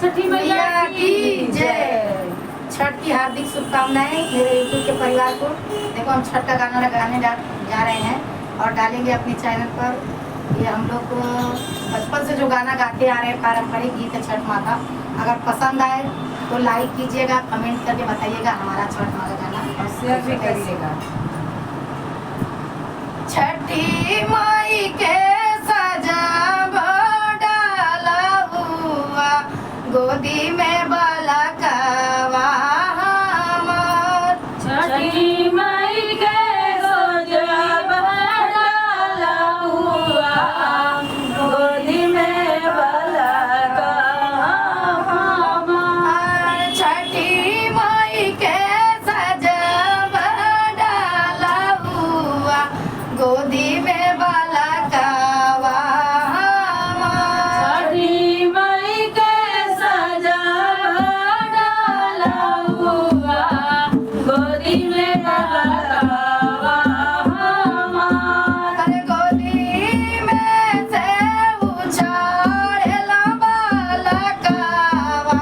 छठी मैया की जय। छठ की हार्दिक शुभकामनाएं मेरे यूट्यूब के परिवार को। देखो हम छठ का गाना लगाने जा रहे हैं और डालेंगे अपने चैनल पर। ये हम लोग बचपन से जो गाना गाते आ रहे हैं पारंपरिक गीत है छठ माँ का। अगर पसंद आए तो लाइक कीजिएगा, कमेंट करके बताइएगा हमारा छठ माँ का गाना और शेयर भी करिएगा। छठी माई के सजाब डाला हुआ गोदी में बालकवा हमार। छठी माई के सजाब डाला हुआ गोदी में बालका हमार। छठी माई के सजाब डाला हुआ गोदी में बालकवा हमार। छठी माई के सजाब डाला हुआ गोदी में बालका हमार। अरे गोदी में से उछालेला बालकवा